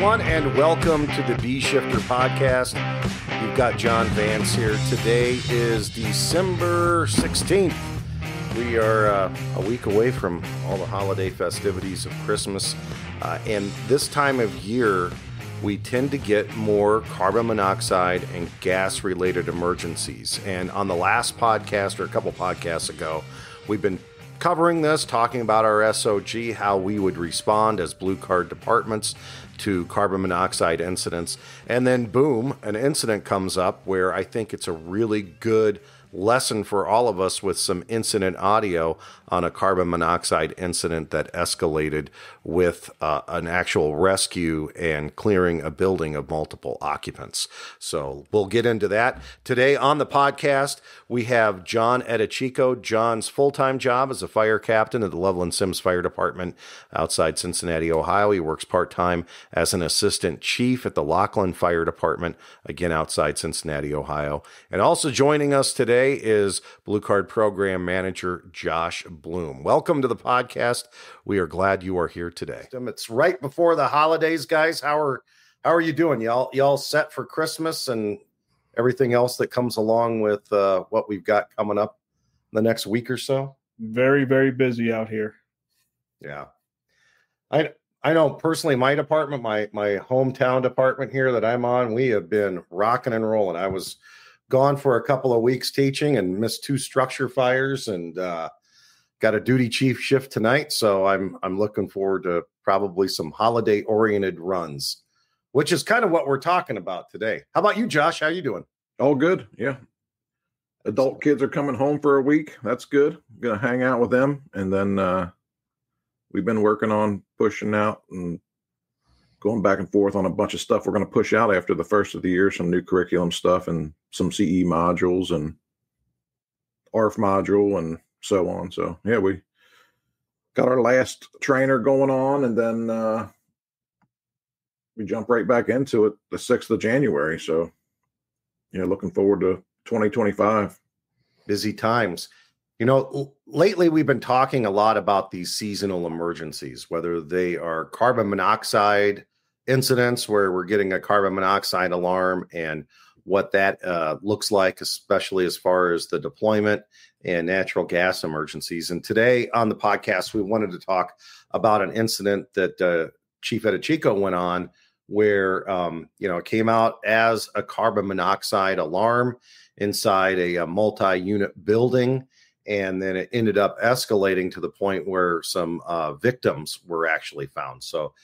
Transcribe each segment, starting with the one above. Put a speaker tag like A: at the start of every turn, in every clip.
A: everyone, and welcome to the Bee Shifter podcast. You've got John Vance here. Today is December 16th. We are a week away from all the holiday festivities of Christmas, and this time of year, we tend to get more carbon monoxide and gas-related emergencies. And on the last podcast, or a couple podcasts ago, we've been covering this, talking about our SOG, how we would respond as blue card departments to carbon monoxide incidents. And then boom, an incident comes up where I think it's a really good lesson for all of us with some incident audio on a carbon monoxide incident that escalated with an actual rescue and clearing a building of multiple occupants. So we'll get into that. Today on the podcast, we have John Eadicicco. John's full-time job as a fire captain at the Loveland-Symmes Fire Department outside Cincinnati, Ohio. He works part-time as an assistant chief at the Lockland Fire Department, again outside Cincinnati, Ohio. And also joining us today is Blue Card Program Manager Josh Blum. Welcome to the podcast. We are glad you are here today. It's right before the holidays, guys. How are you doing? Y'all set for Christmas and everything else that comes along with what we've got coming up the next week or so?
B: Very, very busy out here.
A: Yeah. I know personally my department, my hometown department here that I'm on, we have been rocking and rolling. I was gone for a couple of weeks teaching and missed 2 structure fires and got a duty chief shift tonight. So I'm looking forward to probably some holiday oriented runs, which is kind of what we're talking about today. How about you, Josh? How you doing?
C: All good. Yeah. Adult kids are coming home for a week. That's good. I'm going to hang out with them. And then we've been working on pushing out and going back and forth on a bunch of stuff we're going to push out after the first of the year, some new curriculum stuff and some CE modules and ARF module and so on. So, yeah, we got our last trainer going on, and then we jump right back into it the 6th of January. So, yeah, looking forward to 2025.
A: Busy times. You know, lately we've been talking a lot about these seasonal emergencies, whether they are carbon monoxide incidents where we're getting a carbon monoxide alarm and what that looks like, especially as far as the deployment and natural gas emergencies. And today on the podcast, we wanted to talk about an incident that Chief Eadicicco went on where, it came out as a carbon monoxide alarm inside a multi-unit building. And then it ended up escalating to the point where some victims were actually found. So,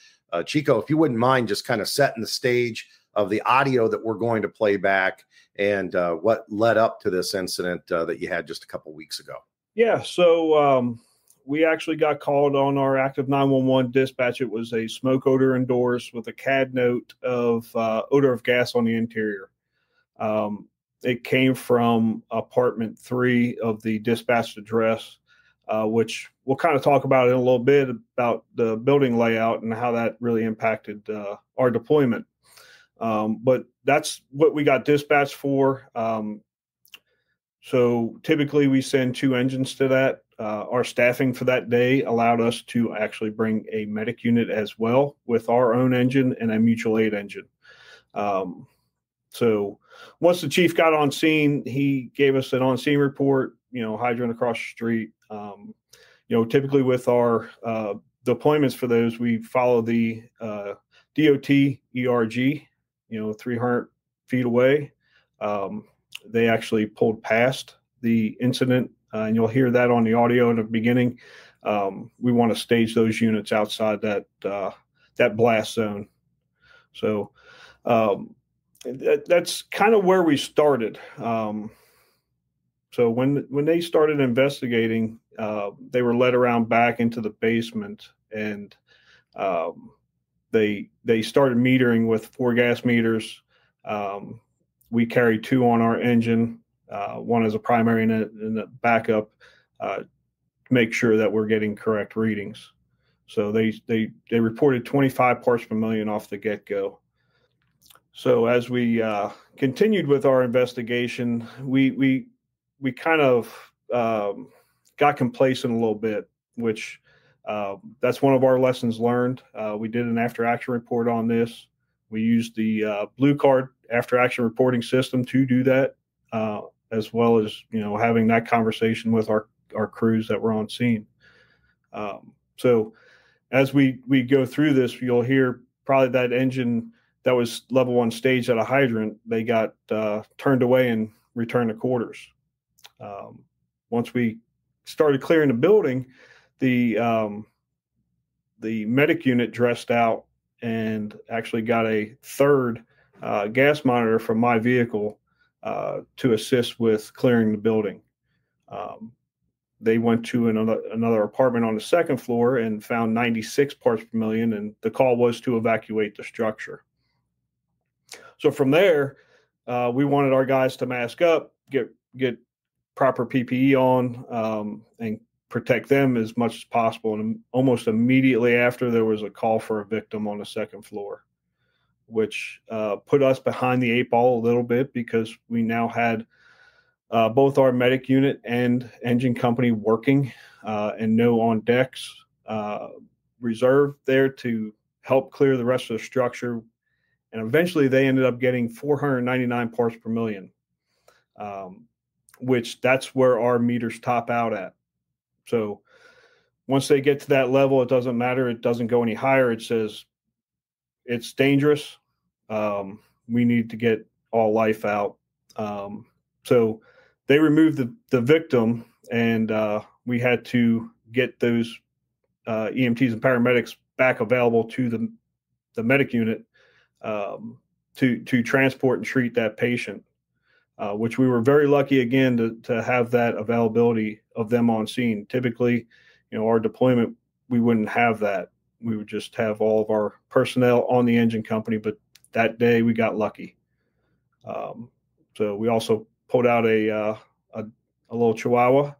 A: Chico, if you wouldn't mind just kind of setting the stage of the audio that we're going to play back and what led up to this incident that you had just a couple weeks ago.
B: Yeah, so we actually got called on our active 911 dispatch. It was a smoke odor indoors with a CAD note of odor of gas on the interior. It came from apartment 3 of the dispatched address, which we'll kind of talk about in a little bit about the building layout and how that really impacted our deployment. But that's what we got dispatched for. So typically we send 2 engines to that. Our staffing for that day allowed us to actually bring a medic unit as well with our own engine and a mutual aid engine. So once the chief got on scene, he gave us an on-scene report, hydrant across the street. Typically with our deployments for those, we follow the DOT ERG, 300 feet away. They actually pulled past the incident, and you'll hear that on the audio in the beginning. We want to stage those units outside that blast zone. So that's kind of where we started. So when they started investigating, they were led around back into the basement, and they started metering with 4 gas meters. We carry 2 on our engine, one as a primary and a backup, to make sure that we're getting correct readings. So they reported 25 parts per million off the get-go. So as we continued with our investigation, we kind of got complacent a little bit, which That's one of our lessons learned. We did an after-action report on this. We used the Blue Card after-action reporting system to do that, as well as having that conversation with our crews that were on scene. So as we go through this, you'll hear probably that engine that was level 1 staged at a hydrant, they got turned away and returned to quarters. Once we started clearing the building, the medic unit dressed out and actually got a third gas monitor from my vehicle to assist with clearing the building. They went to another apartment on the second floor and found 96 parts per million, and the call was to evacuate the structure. So from there, we wanted our guys to mask up, get proper PPE on, and protect them as much as possible. And almost immediately after, there was a call for a victim on the second floor, which put us behind the 8 ball a little bit, because we now had both our medic unit and engine company working, and no on decks reserved there to help clear the rest of the structure. And eventually they ended up getting 499 parts per million, which that's where our meters top out at. So once they get to that level, it doesn't matter. It doesn't go any higher. It says it's dangerous. We need to get all life out. So they removed the victim, and we had to get those EMTs and paramedics back available to the medic unit to transport and treat that patient, which we were very lucky again to have that availability of them on scene. Typically, our deployment, we wouldn't have that. We would just have all of our personnel on the engine company, but that day we got lucky. So we also pulled out a little Chihuahua.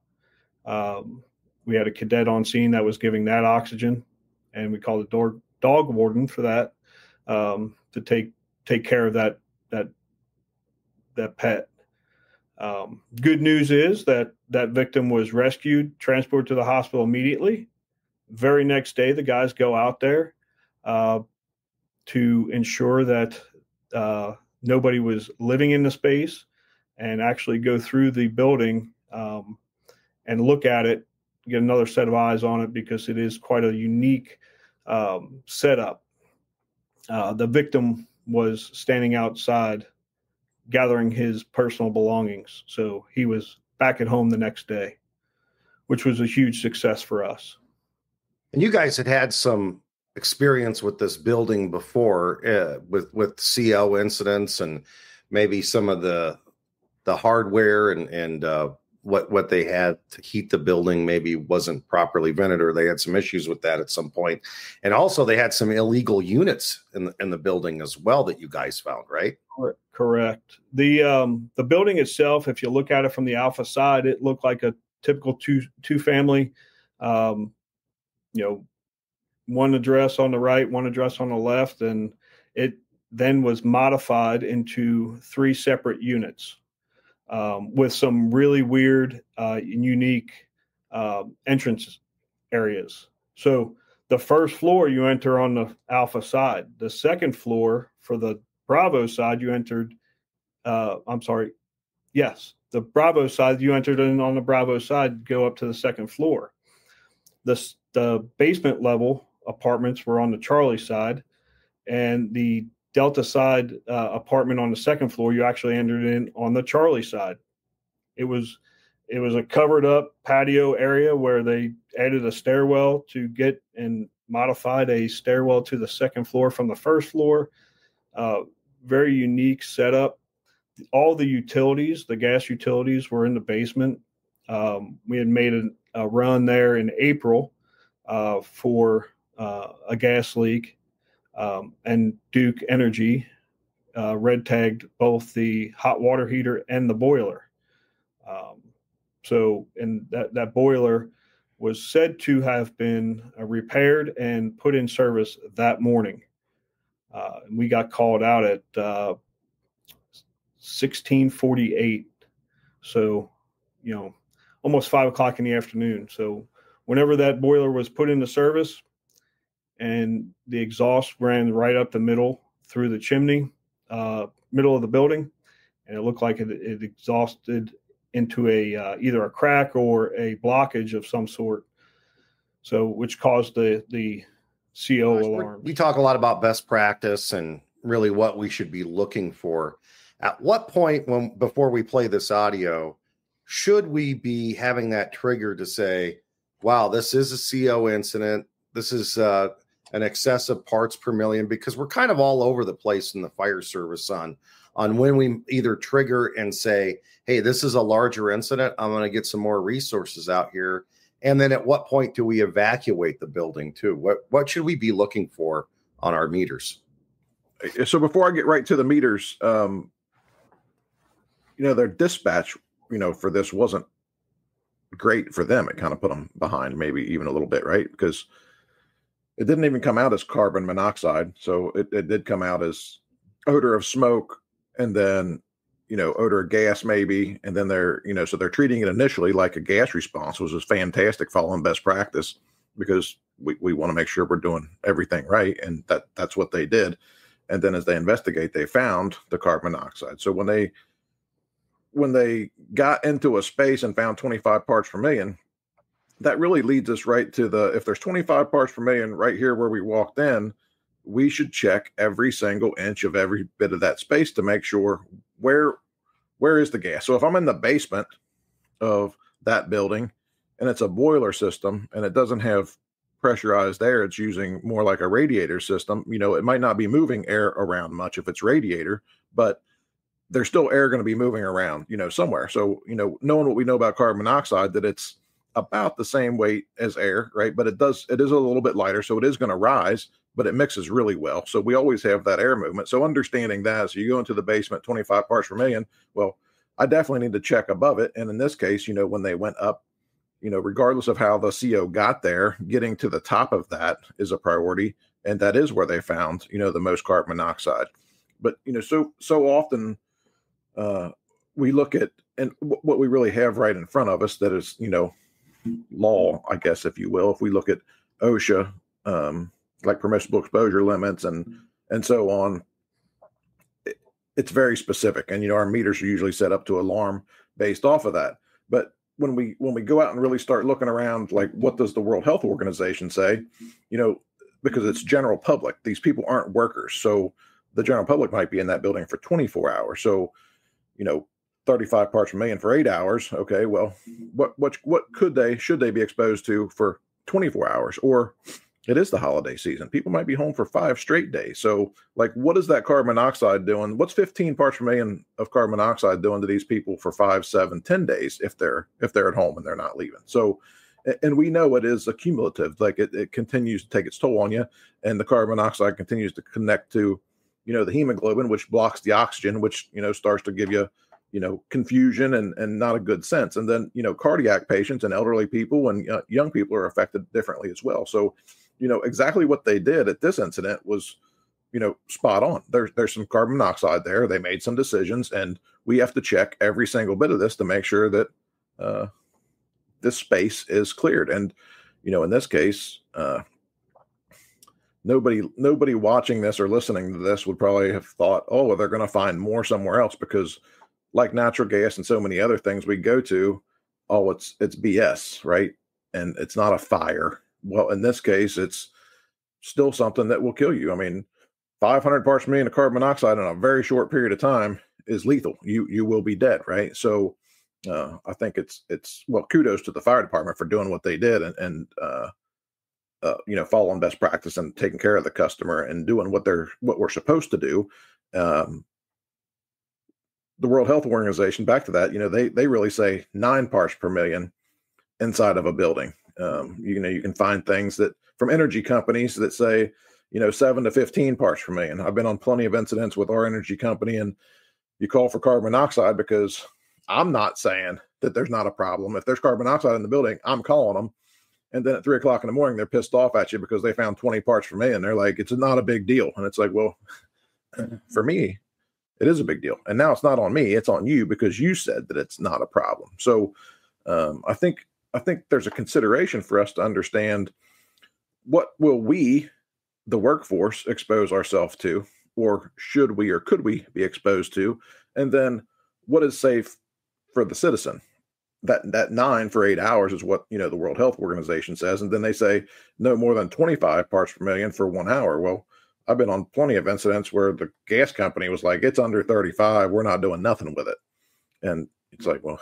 B: We had a cadet on scene that was giving that oxygen, and we called the dog warden for that, to take care of that pet. Good news is that victim was rescued, transported to the hospital immediately. Very next day, the guys go out there to ensure that nobody was living in the space, and actually go through the building and look at it, get another set of eyes on it, because it is quite a unique setup. The victim was standing outside gathering his personal belongings. So he was back at home the next day, which was a huge success for us.
A: And you guys had some experience with this building before, with CO incidents, and maybe some of the hardware and what they had to heat the building maybe wasn't properly vented, or they had some issues with that at some point. And also they had some illegal units in the building as well that you guys found, right?
B: Correct. The building itself, if you look at it from the Alpha side, it looked like a typical two family, one address on the right, one address on the left. And it then was modified into 3 separate units, with some really weird and unique entrance areas. So the first floor you enter on the Alpha side. The second floor for the Bravo side, you entered, the Bravo side, you entered in on the Bravo side, go up to the second floor. The basement level apartments were on the Charlie side, and the Delta side apartment on the second floor, you actually entered in on the Charlie side. It was a covered up patio area where they added a stairwell to get and modified a stairwell to the second floor from the first floor. Very unique setup. All the utilities, the gas utilities, were in the basement. We had made a run there in April for a gas leak, and Duke Energy red tagged both the hot water heater and the boiler. And that boiler was said to have been repaired and put in service that morning. We got called out at 16:48. So, almost 5 o'clock in the afternoon. So whenever that boiler was put into service and the exhaust ran right up the middle through the chimney, middle of the building, and it looked like it exhausted into either a crack or a blockage of some sort. So, which caused the CO alarm.
A: We talk a lot about best practice and really what we should be looking for. At what point, before we play this audio, should we be having that trigger to say, wow, this is a CO incident. This is an excessive parts per million, because we're kind of all over the place in the fire service on when we either trigger and say, hey, this is a larger incident. I'm going to get some more resources out here. And then at what point do we evacuate the building too? What should we be looking for on our meters?
C: So before I get right to the meters, their dispatch, for this wasn't great for them. It kind of put them behind, maybe even a little bit, right? Because it didn't even come out as carbon monoxide. So it did come out as odor of smoke, and then, odor of gas maybe. And then so they're treating it initially like a gas response, which is fantastic, following best practice, because we want to make sure we're doing everything right. And that's what they did. And then as they investigate, they found the carbon monoxide. So when they got into a space and found 25 parts per million, that really leads us right to if there's 25 parts per million right here where we walked in, we should check every single inch of every bit of that space to make sure where is the gas. So if I'm in the basement of that building and it's a boiler system and it doesn't have pressurized air, it's using more like a radiator system, it might not be moving air around much if it's radiator, but there's still air going to be moving around, somewhere. So, knowing what we know about carbon monoxide, that it's about the same weight as air, right? But it is a little bit lighter, so it is going to rise, but it mixes really well. So we always have that air movement. So understanding that, so you go into the basement, 25 parts per million, well, I definitely need to check above it. And in this case, when they went up, regardless of how the CO got there, getting to the top of that is a priority. And that is where they found, the most carbon monoxide. But, so often we look at, and what we really have right in front of us that is, law, I guess, if you will, if we look at OSHA, like permissible exposure limits and so on, it's very specific. And, our meters are usually set up to alarm based off of that. But when we go out and really start looking around, like, what does the World Health Organization say? Because it's general public, these people aren't workers. So the general public might be in that building for 24 hours. So, 35 parts per million for 8 hours. Okay, well, what should they be exposed to for 24 hours? Or it is the holiday season. People might be home for 5 straight days. So, like, what is that carbon monoxide doing? What's 15 parts per million of carbon monoxide doing to these people for 5, 7, 10 days if they're at home and they're not leaving? So, and we know it is accumulative. Like, it continues to take its toll on you, and the carbon monoxide continues to connect to, the hemoglobin, which blocks the oxygen, which, starts to give you, confusion and not a good sense. And then, cardiac patients and elderly people and young people are affected differently as well. So, exactly what they did at this incident was, spot on. There's some carbon monoxide there. They made some decisions, and we have to check every single bit of this to make sure that this space is cleared. And, in this case, nobody watching this or listening to this would probably have thought, oh, well, they're going to find more somewhere else, because like natural gas and so many other things we go to, oh, it's BS, right? And it's not a fire. Well, in this case, it's still something that will kill you. I mean, 500 parts per million of carbon monoxide in a very short period of time is lethal. You will be dead, right? So I think it's kudos to the fire department for doing what they did and following best practice and taking care of the customer and doing what we're supposed to do. The World Health Organization, back to that, they really say 9 parts per million inside of a building. You can find things that from energy companies that say, 7 to 15 parts per million. I've been on plenty of incidents with our energy company, and you call for carbon monoxide because I'm not saying that there's not a problem. If there's carbon monoxide in the building, I'm calling them. And then at 3 o'clock in the morning, they're pissed off at you because they found 20 parts per million. They're like, it's not a big deal. And it's like, well, for me, it is a big deal. And now it's not on me, it's on you because you said that it's not a problem. So I think I think there's a consideration for us to understand what will we, the workforce, expose ourselves to, or should we or could we be exposed to, and then what is safe for the citizen. That 9 for 8 hours is what, the World Health Organization says, and then they say no more than 25 parts per million for 1 hour. Well, I've been on plenty of incidents where the gas company was like, it's under 35, we're not doing nothing with it. And it's like, well,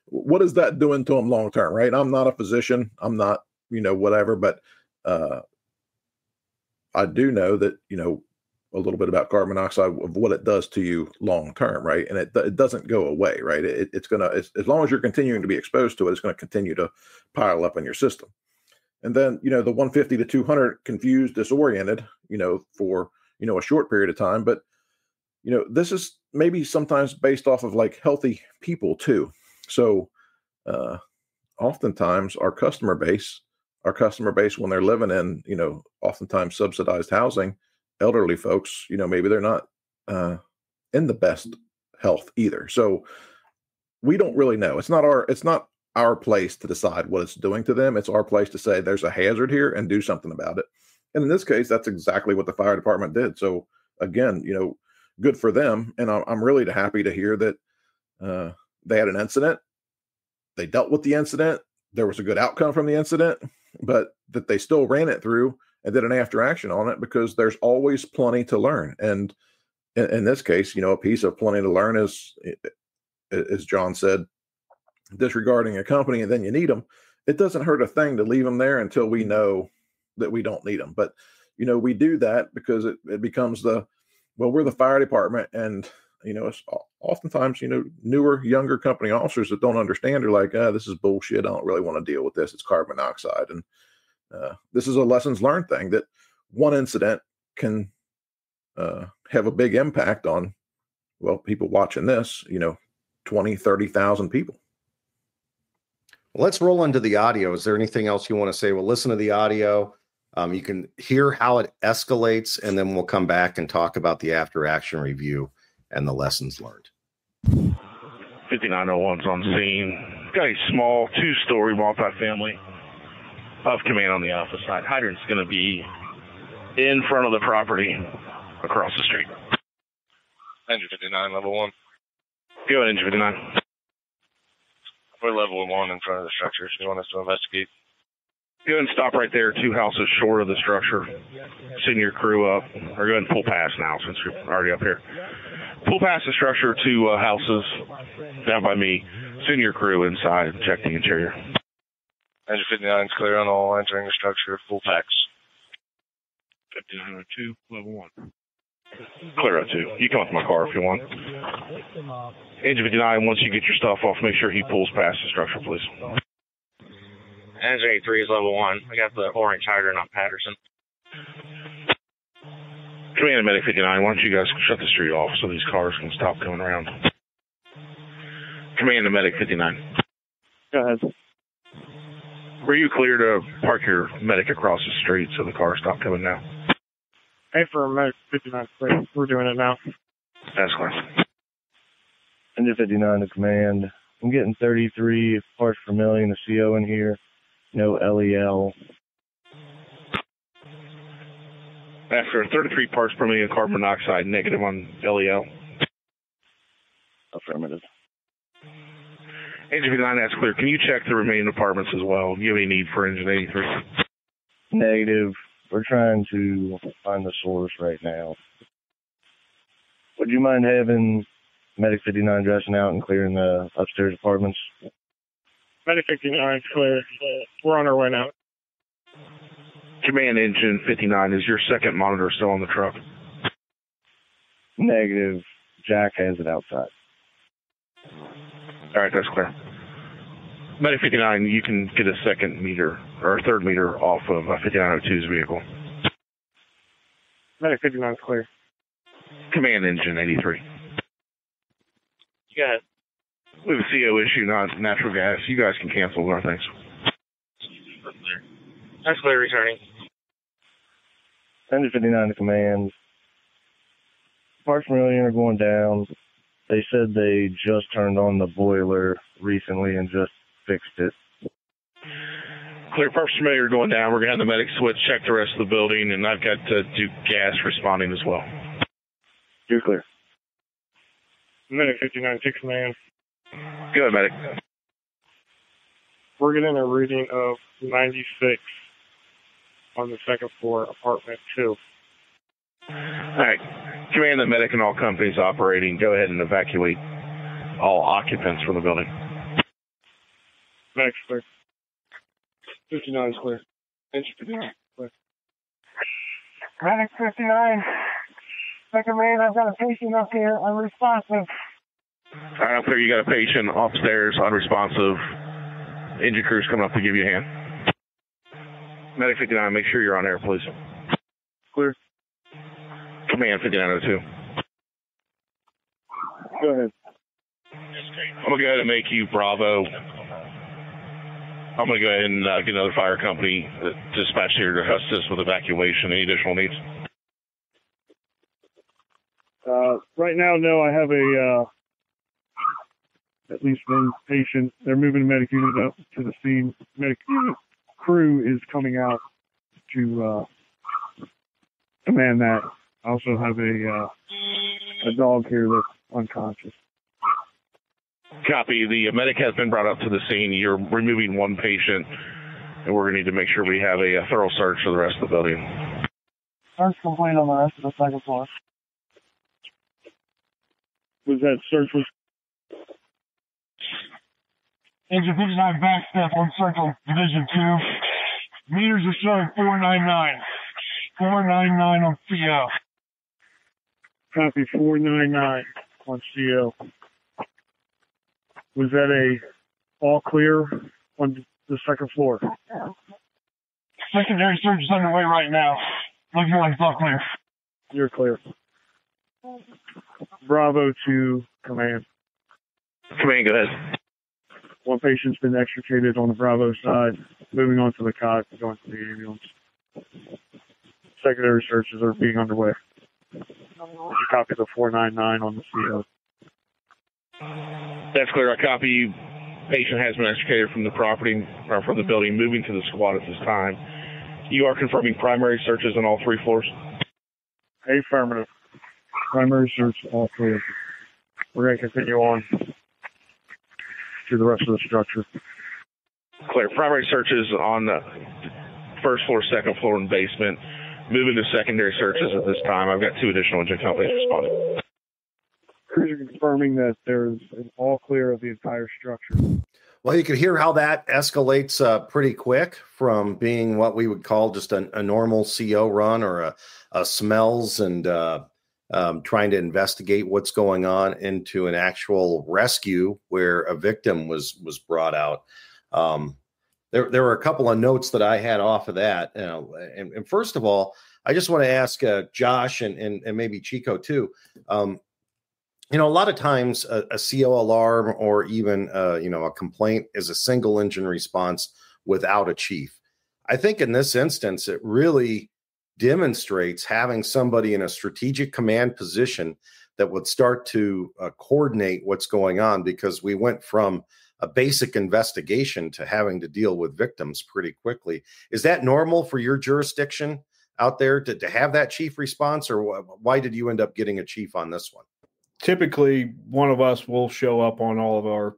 C: what is that doing to them long term, right? I'm not a physician, I'm not, whatever, but I do know that, a little bit about carbon monoxide, of what it does to you long term, right? And it doesn't go away, right? It's as long as you're continuing to be exposed to it, it's going to continue to pile up in your system. And then, the 150 to 200 confused, disoriented, for, a short period of time. But, this is maybe sometimes based off of like healthy people too. So oftentimes our customer base, when they're living in, oftentimes subsidized housing, elderly folks, maybe they're not in the best health either. So we don't really know. It's not our place to decide what it's doing to them. It's our place to say there's a hazard here and do something about it. And in this case, that's exactly what the fire department did. So again, good for them. And I'm really happy to hear that they had an incident. They dealt with the incident. There was a good outcome from the incident, but that they still ran it through and did an after action on it, because there's always plenty to learn. And in this case, a piece of plenty to learn is, as John said, disregarding a company and then you need them. It doesn't hurt a thing to leave them there until we know that we don't need them. But, we do that because it becomes we're the fire department, and, it's oftentimes, newer, younger company officers that don't understand are like, this is bullshit. I don't really want to deal with this. It's carbon monoxide. And this is a lessons learned thing, that one incident can have a big impact on, people watching this, 20, 30,000 people.
A: Well, let's roll into the audio. Is there anything else you want to say? We'll listen to the audio. You can hear how it escalates, and then we'll come back and talk about the after action review and the lessons learned.
D: 5901's on scene. Got a small 2-story multifamily of command on the alpha side. Hydrant's going to be in front of the property across the street.
E: Engine 59, level 1.
D: Go ahead, engine 59.
E: We're level 1 in front of the structure, so you want us to investigate.
D: Go ahead and stop right there, 2 houses short of the structure. Send your crew up, or go ahead and pull past now since you're already up here. Pull past the structure, 2 houses down by me. Send your crew inside and check the interior.
E: Engine 59 is clear on all entering the structure, full packs.
D: 5902, level 1. Clear out 2. You come up to my car if you want. Engine 59, once you get your stuff off, make sure he pulls past the structure, please.
F: Engine 83 is level 1. I got the 4-inch hydrant on Patterson.
D: Command and Medic 59, why don't you guys shut the street off so these cars can stop coming around. Command and Medic 59.
F: Go ahead.
D: Were you clear to park your medic across the street so the cars stop coming now?
F: Hey, for Medic 59, we're doing it now.
D: That's clear.
G: Engine 59 to command. I'm getting 33 parts per million of CO in here. No LEL.
D: After 33 parts per million carbon monoxide, negative on LEL.
G: Affirmative.
D: Engine 59, that's clear. Can you check the remaining apartments as well? Do you have any need for engine 83?
G: Negative. We're trying to find the source right now. Would you mind having Medic 59 dressing out and clearing the upstairs apartments?
F: Medic 59 is clear. We're on our way now.
D: Command engine 59, is your second monitor still on the truck?
G: Negative. Jack has it outside.
D: All right, that's clear. Medic 59, you can get a second meter or a third meter off of 5902's vehicle.
F: Medic 59 is clear.
D: Command engine 83.
F: Go ahead.
D: We have a CO issue, not natural gas. You guys can cancel our things.
F: That's clear, returning.
G: Engine 59 to command. Parts per million are going down. They said they just turned on the boiler recently and just fixed it.
D: clear. Purpose familiar going down. We're going to have the medic switch, check the rest of the building, and I've got Duke Gas responding as well.
G: You're clear.
F: Medic 59-6 man.
D: Go ahead, medic.
F: We're getting a reading of 96 on the second floor, apartment 2.
D: All right. Command the medic and all companies operating. Go ahead and evacuate all occupants from the building.
F: Medic's clear. 59 is clear. Entry 59 clear. Medic 59. Second man, I've got a patient up here, unresponsive.
D: All right, I'm clear. You got a patient upstairs, unresponsive. Engine crew's coming up to give you a hand. Medic 59, make sure you're on air, please.
F: Clear.
D: Command 5902.
F: Go ahead.
D: I'm going to go ahead and make you Bravo. I'm going to go ahead and get another fire company dispatched here to assist with evacuation. Any additional needs?
F: Right now, no, I have at least one patient. They're moving the medic unit up to the scene. Medic unit crew is coming out to command that. I also have a dog here that's unconscious.
D: Copy. The medic has been brought up to the scene. You're removing one patient, and we're going to need to make sure we have a thorough search of the rest of the building.
F: Search complete on the rest of the second floor. Was that search was... Engine 59 back step on circle, division 2. Meters are showing 499. 499 on CO. Copy 499 on CO. Was that a all clear on the second floor? Secondary search is underway right now. Looking like it's all clear. You're clear. Bravo to command.
D: Command, go ahead.
F: One patient's been extricated on the Bravo side, moving on to the cot, going to the ambulance. Secondary searches are being underway. Copy the 499 on the CO.
D: That's clear. I copy you. Patient has been extricated from the property or from the building, moving to the squad at this time. You are confirming primary searches on all 3 floors?
F: Affirmative. Primary search, all 3. We're going to continue on to the rest of the structure.
D: Clear. Primary searches on the first floor, second floor, and basement. Moving to secondary searches at this time. I've got 2 additional engine companies responding.
F: Crews are confirming that there's an all clear of the entire structure.
A: Well, you could hear how that escalates pretty quick from being what we would call just a normal CO run or a smells and trying to investigate what's going on into an actual rescue where a victim was brought out. There were a couple of notes that I had off of that. And first of all, I just want to ask Josh and maybe Chico too. A lot of times a CO alarm or even, a complaint is a single engine response without a chief. I think in this instance, it really demonstrates having somebody in a strategic command position that would start to coordinate what's going on, because we went from a basic investigation to having to deal with victims pretty quickly. Is that normal for your jurisdiction out there to have that chief response, or why did you end up getting a chief on this one?
B: Typically, one of us will show up on all of our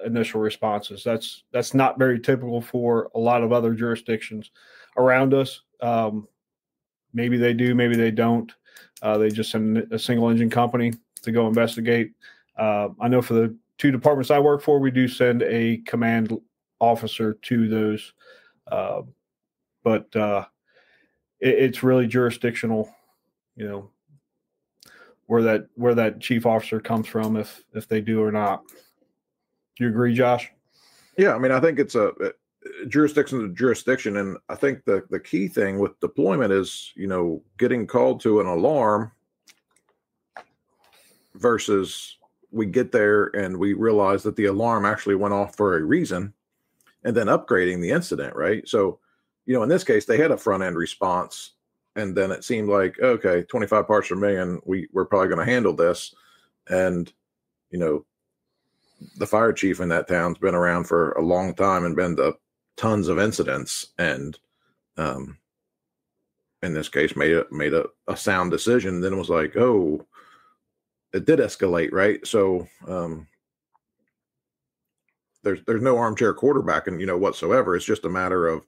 B: initial responses. That's not very typical for a lot of other jurisdictions around us. Maybe they do, maybe they don't. They just send a single engine company to go investigate. I know for the 2 departments I work for, we do send a command officer to those. But it's really jurisdictional, where that chief officer comes from, if they do or not. Do you agree, Josh?
C: Yeah, I mean, I think it's a jurisdiction to jurisdiction, and I think the key thing with deployment is, getting called to an alarm versus we get there and we realize that the alarm actually went off for a reason, and then upgrading the incident, right? So, in this case, they had a front end response, and then it seemed like, okay, 25 parts per million, we're probably going to handle this. And, the fire chief in that town's been around for a long time and been the tons of incidents, and in this case made a sound decision. Then it was like, oh, it did escalate, right? So there's no armchair quarterbacking, whatsoever. It's just a matter of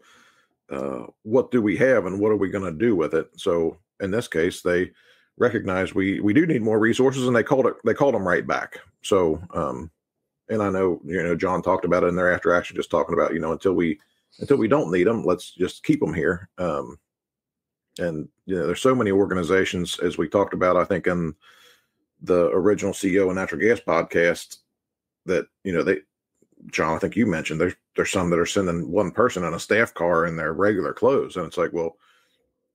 C: what do we have and what are we going to do with it. So in this case, they recognize we do need more resources, and they called them right back. So and I know John talked about it in their after action, just talking about until we don't need them, let's just keep them here. And there's so many organizations, as we talked about, I think in the original CEO and Natural Gas podcast, that John, I think you mentioned there's some that are sending one person in a staff car in their regular clothes, and it's like, well,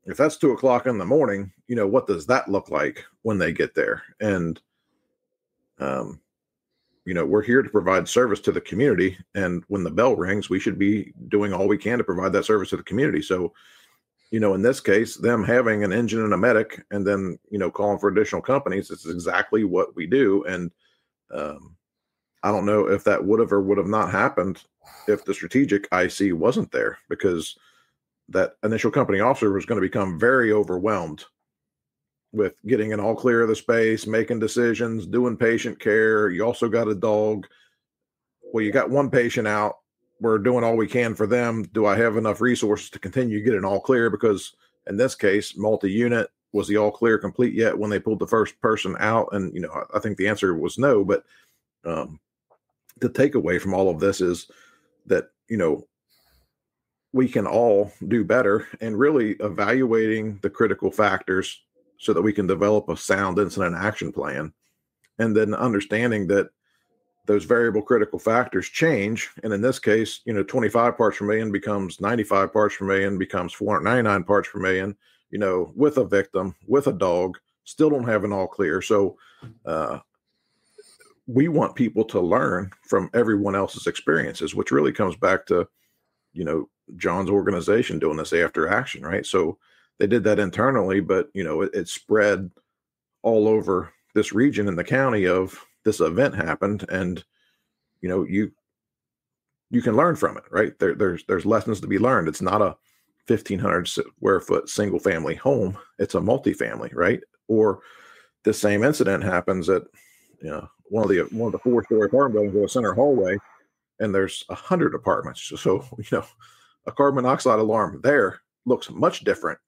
C: if that's 2:00 in the morning, what does that look like when they get there? And we're here to provide service to the community, and when the bell rings, we should be doing all we can to provide that service to the community. So, in this case, them having an engine and a medic, and then calling for additional companies, this is exactly what we do. And I don't know if that would have or would have not happened if the strategic IC wasn't there, because that initial company officer was going to become very overwhelmed with getting an all clear of the space, making decisions, doing patient care. You also got a dog. Well, you got one patient out. We're doing all we can for them. Do I have enough resources to continue to get an all clear? Because in this case, multi-unit, was the all clear complete yet when they pulled the first person out? And, I think the answer was no. But the takeaway from all of this is that, we can all do better, and really evaluating the critical factors so that we can develop a sound incident action plan, and then understanding that those variable critical factors change. And in this case, 25 parts per million becomes 95 parts per million, becomes 499 parts per million, with a victim, with a dog, still don't have an all clear. So we want people to learn from everyone else's experiences, which really comes back to, John's organization doing this after action, right? So they did that internally, but, it spread all over this region in the county of this event happened, and, you can learn from it, right? There's lessons to be learned. It's not a 1,500 square foot single family home. It's a multifamily, right? Or the same incident happens at, one of the 4-story apartment buildings with a center hallway, and there's 100 apartments. So, a carbon monoxide alarm there looks much different.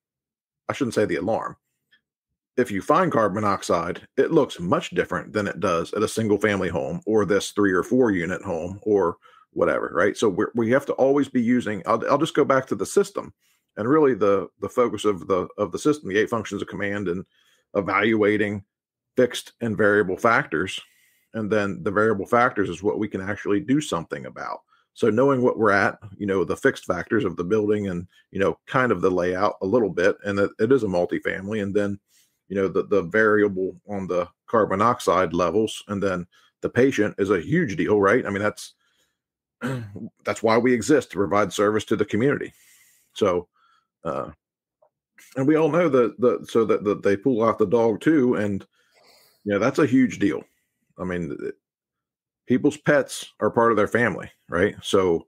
C: I shouldn't say the alarm. If you find carbon monoxide, it looks much different than it does at a single family home or this 3 or 4 unit home or whatever, right? So we have to always be using, I'll just go back to the system, and really the focus of the system, the 8 functions of command, and evaluating fixed and variable factors. And then the variable factors is what we can actually do something about. So knowing what we're at, the fixed factors of the building, and, kind of the layout a little bit, and it is a multifamily, and then, the variable on the carbon monoxide levels, and then the patient is a huge deal, right? I mean, that's why we exist, to provide service to the community. So, and we all know that they pull out the dog too, and that's a huge deal. I mean, people's pets are part of their family, right? So,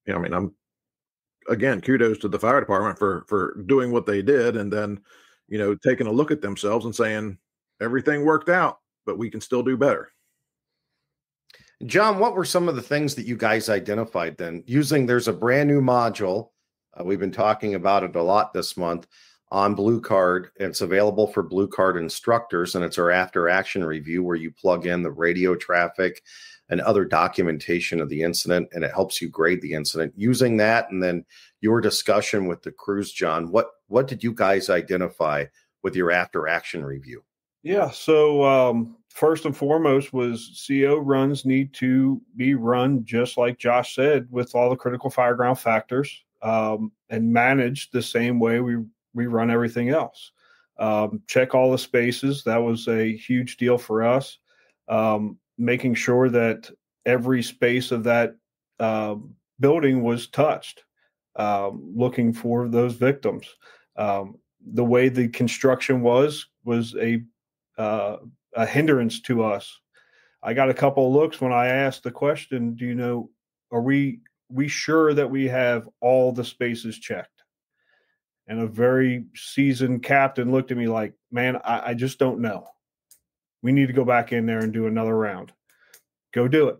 C: I'm, again, kudos to the fire department for doing what they did, and then, taking a look at themselves and saying, everything worked out, but we can still do better.
A: John, what were some of the things that you guys identified then? There's a brand new module. We've been talking about it a lot this month on Blue Card. It's available for Blue Card instructors, and it's our after action review where you plug in the radio traffic and other documentation of the incident, and it helps you grade the incident using that. And then your discussion with the crews, John, what did you guys identify with your after action review?
B: Yeah. So first and foremost was CO runs need to be run just like Josh said, with all the critical fireground factors, and managed the same way we run everything else. Check all the spaces. That was a huge deal for us. Making sure that every space of that building was touched, looking for those victims. The way the construction was a hindrance to us. I got a couple of looks when I asked the question, are we we sure that we have all the spaces checked? And a very seasoned captain looked at me like, man, I just don't know. We need to go back in there and do another round. Go do it.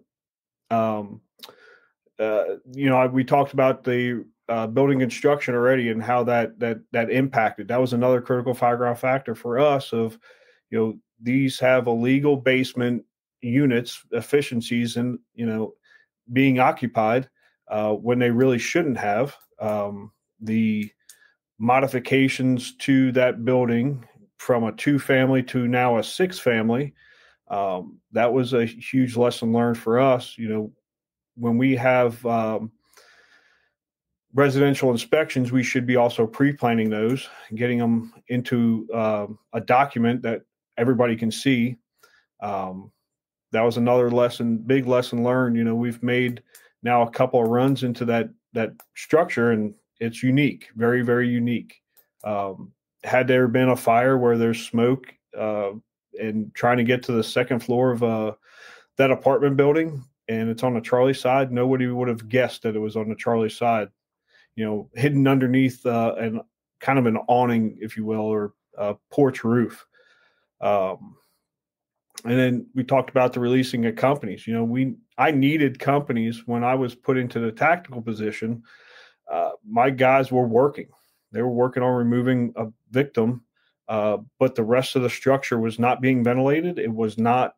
B: We talked about the building construction already and how that impacted. That was another critical fireground factor for us of, these have illegal basement units, efficiencies, and, being occupied when they really shouldn't have. The modifications to that building from a 2-family to now a 6-family, that was a huge lesson learned for us. When we have residential inspections, we should be also pre-planning those, getting them into a document that everybody can see. That was another big lesson learned. We've made now a couple of runs into that structure, and it's unique, very, very unique. Had there been a fire where there's smoke and trying to get to the second floor of that apartment building, and it's on the Charlie side, nobody would have guessed that it was on the Charlie side, hidden underneath and kind of an awning, if you will, or a porch roof. And then we talked about the releasing of companies. I needed companies when I was put into the tactical position. My guys were working. They were working on removing a victim, but the rest of the structure was not being ventilated. It was not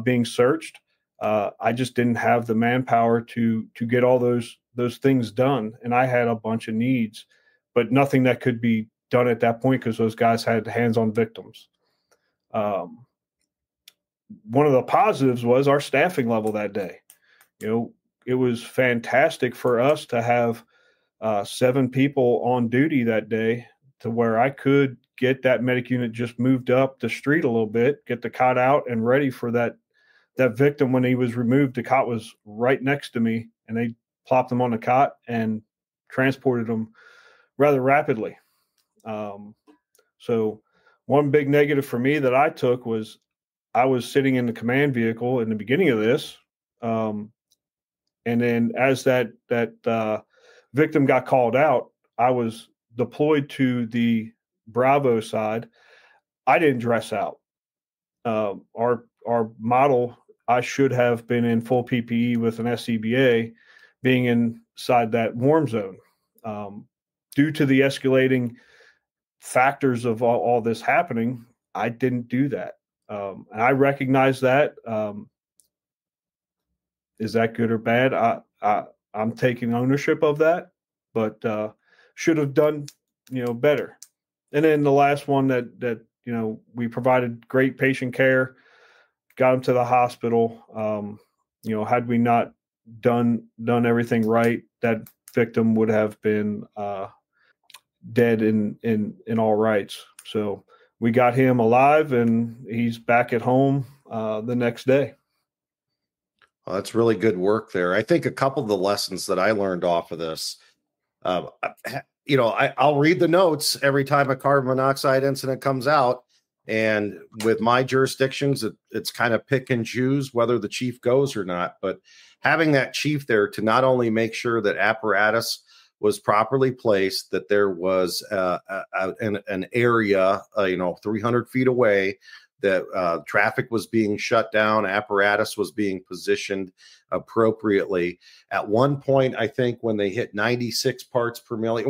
B: being searched. I just didn't have the manpower to get all those things done. And I had a bunch of needs, but nothing that could be done at that point because those guys had hands-on victims. One of the positives was our staffing level that day. It was fantastic for us to have 7 people on duty that day, to where I could get that medic unit just moved up the street a little bit, get the cot out and ready for that victim. When he was removed, the cot was right next to me, and they plopped him on the cot and transported him rather rapidly. So one big negative for me that I took was I was sitting in the command vehicle in the beginning of this. And then as that victim got called out, I was deployed to the Bravo side. I didn't dress out. Our model, I should have been in full PPE with an SCBA, being inside that warm zone. Due to the escalating factors of all this happening, I didn't do that. And I recognize that. Is that good or bad? I'm taking ownership of that, but should have done, better. And then the last one that we provided great patient care, got him to the hospital. Had we not done everything right, that victim would have been dead in all rights. So we got him alive, and he's back at home the next day.
A: Well, that's really good work there. I think a couple of the lessons that I learned off of this, I'll read the notes every time a carbon monoxide incident comes out. And with my jurisdictions, it's kind of pick and choose whether the chief goes or not. But having that chief there to not only make sure that apparatus was properly placed, that there was an area, 300 feet away, that traffic was being shut down, apparatus was being positioned appropriately. At one point, I think when they hit 96 parts per million,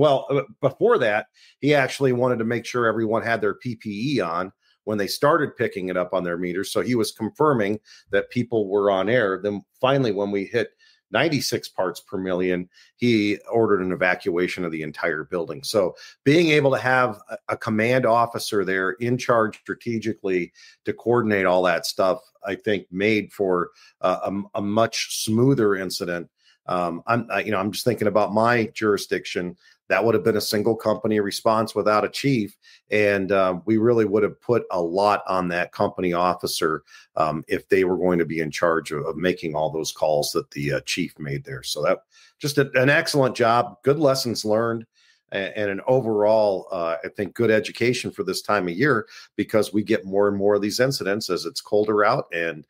A: before that, he actually wanted to make sure everyone had their PPE on when they started picking it up on their meters. So he was confirming that people were on air. Then finally, when we hit 96 parts per million, he ordered an evacuation of the entire building. So being able to have a command officer there in charge strategically to coordinate all that stuff, I think made for a much smoother incident. I'm just thinking about my jurisdiction. That would have been a single company response without a chief. And we really would have put a lot on that company officer if they were going to be in charge of making all those calls that the chief made there. So that just an excellent job, good lessons learned, and an overall, I think, good education for this time of year, because we get more and more of these incidents as it's colder out, and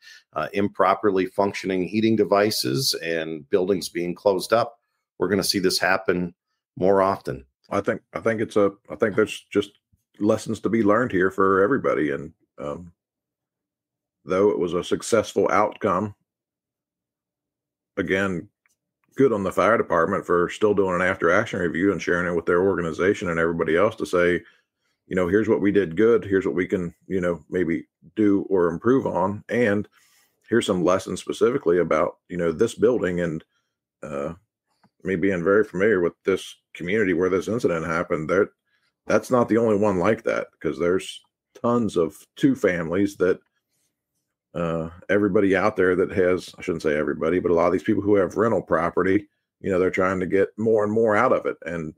A: improperly functioning heating devices and buildings being closed up we're going to see this happen more often.
C: I think there's just lessons to be learned here for everybody. And though it was a successful outcome, again, good on the fire department for still doing an after action review and sharing it with their organization and everybody else to say, here's what we did good. Here's what we can, maybe do or improve on. And here's some lessons specifically about, this building and me being very familiar with this community where this incident happened. That's not the only one like that, because there's tons of two families that everybody out there that has, I shouldn't say everybody, but a lot of these people who have rental property, they're trying to get more and more out of it. And,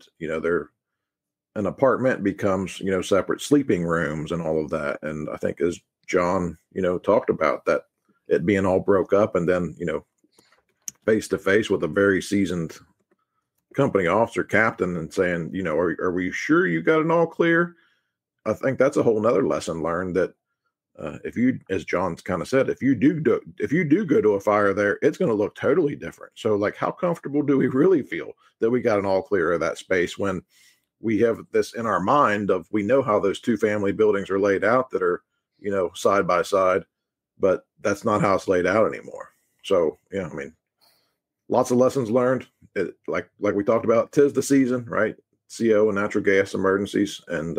C: an apartment becomes, separate sleeping rooms and all of that. And I think as John, talked about that, it being all broke up and then, face to face with a very seasoned company officer captain and saying, are we sure you got an all clear? I think that's a whole nother lesson learned that if you, as John's kind of said, if you do go to a fire there, it's going to look totally different. So like, how comfortable do we really feel that we got an all clear of that space when we have this in our mind of, we know how those two family buildings are laid out that are, side by side, but that's not how it's laid out anymore. So, yeah, I mean, lots of lessons learned. Like we talked about, 'tis the season, right? CO and natural gas emergencies. And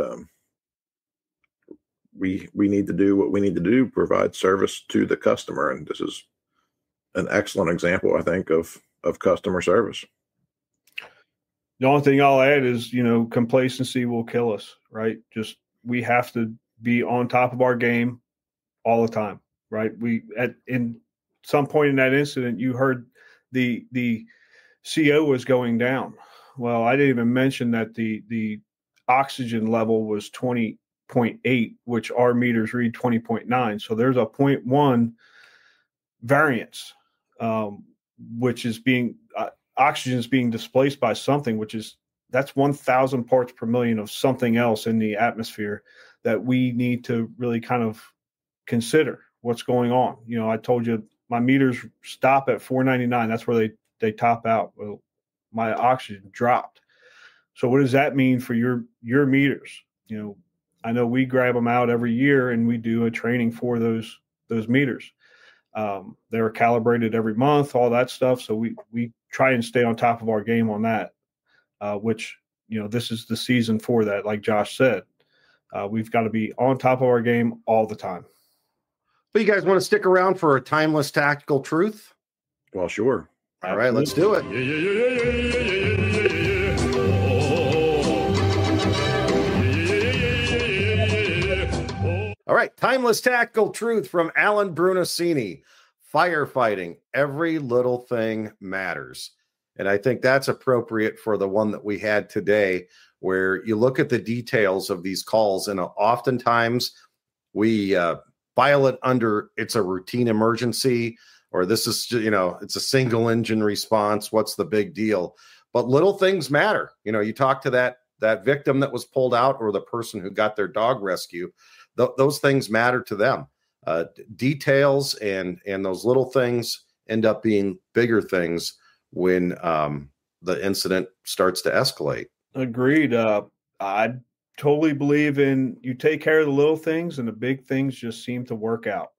C: we need to do what we need to do, provide service to the customer. And this is an excellent example, I think, of customer service.
B: The only thing I'll add is, complacency will kill us, right? Just, we have to be on top of our game all the time, right? In some point in that incident, you heard the CO was going down. Well, I didn't even mention that the oxygen level was 20.8, which our meters read 20.9. So there's a 0.1 variance, which is being oxygen is being displaced by something, that's 1,000 parts per million of something else in the atmosphere that we need to really kind of consider what's going on. I told you my meters stop at 499. That's where they top out. Well, my oxygen dropped. So what does that mean for your meters? I know we grab them out every year and we do a training for those meters. They're calibrated every month, all that stuff. So we try and stay on top of our game on that, which, this is the season for that. Like Josh said, we've got to be on top of our game all the time.
A: But you guys want to stick around for a timeless tactical truth?
C: Well, sure.
A: All right, let's do it. All right, timeless tactical truth from Alan Brunacini. Firefighting, every little thing matters. And I think that's appropriate for the one that we had today, where you look at the details of these calls, and oftentimes we file it under it's a routine emergency, or this is, it's a single engine response. What's the big deal? But little things matter. You talk to that victim that was pulled out, or the person who got their dog rescue. Those things matter to them. Details and those little things end up being bigger things when the incident starts to escalate.
B: Agreed. I totally believe in you take care of the little things and the big things just seem to work out.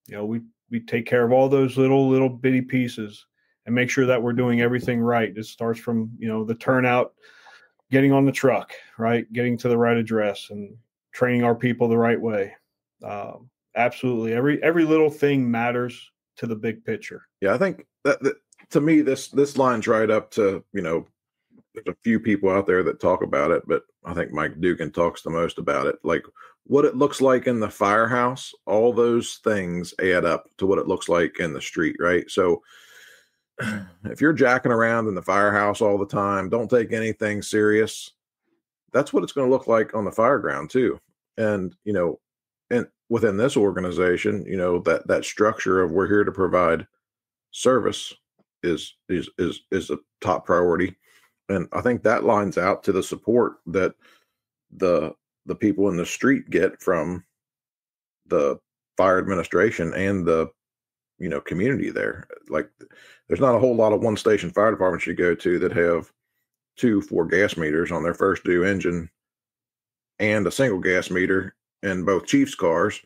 B: We take care of all those little bitty pieces and make sure that we're doing everything right. It starts from, the turnout, getting on the truck, right? Getting to the right address and training our people the right way. Absolutely. Every little thing matters to the big picture.
C: Yeah. I think that to me, this lines right up to, there's a few people out there that talk about it, but I think Mike Dugan talks the most about it. Like what it looks like in the firehouse, all those things add up to what it looks like in the street, right? So if you're jacking around in the firehouse all the time, don't take anything serious. That's what it's going to look like on the fire ground too. And, and within this organization, that structure of we're here to provide service is a top priority. And I think that lines out to the support that the people in the street get from the fire administration and the community there. Like, there's not a whole lot of one station fire departments you go to that have 4 gas meters on their first due engine and a single gas meter in both chiefs' cars,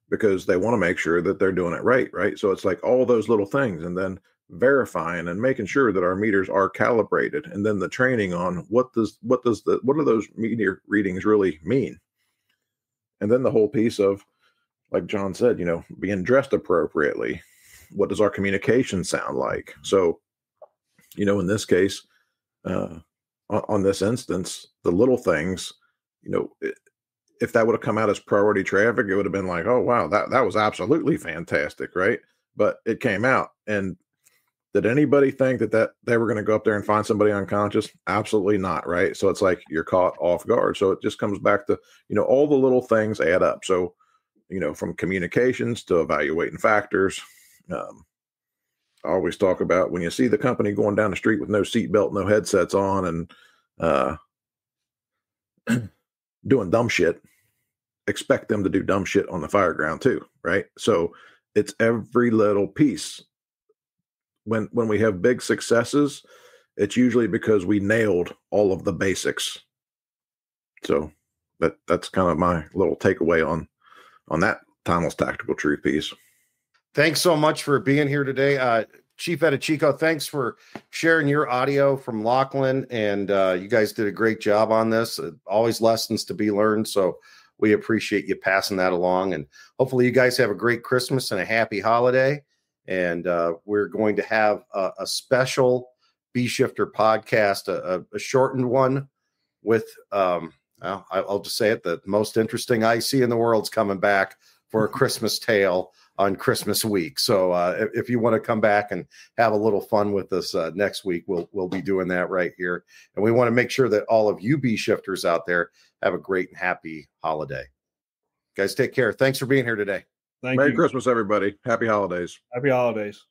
C: because they want to make sure that they're doing it right. So it's like all those little things, and then verifying and making sure that our meters are calibrated, and then the training on what do those meter readings really mean, and then the whole piece of, like John said, being dressed appropriately. What does our communication sound like? So, in this case, on this instance, the little things, if that would have come out as priority traffic, it would have been like, oh, wow, that was absolutely fantastic, right? But it came out. And did anybody think that they were going to go up there and find somebody unconscious? Absolutely not, right? So it's like you're caught off guard. So it just comes back to, all the little things add up. So, from communications to evaluating factors. I always talk about when you see the company going down the street with no seatbelt, no headsets on, and doing dumb shit, expect them to do dumb shit on the fire ground too, right? So it's every little piece. When we have big successes, it's usually because we nailed all of the basics. So that's kind of my little takeaway on that timeless tactical truth piece.
A: Thanks so much for being here today. Chief Eadicicco, thanks for sharing your audio from Lockland, and you guys did a great job on this. Always lessons to be learned, so we appreciate you passing that along, and hopefully you guys have a great Christmas and a happy holiday, and we're going to have a special B-Shifter podcast, a shortened one with, I'll just say it, the most interesting IC in the world's coming back for a Christmas tale on Christmas week. So if you want to come back and have a little fun with us next week, we'll be doing that right here. And we want to make sure that all of you B-Shifters out there have a great and happy holiday. Guys, take care. Thanks for being here today.
C: Merry Christmas, everybody. Happy holidays.
B: Happy holidays.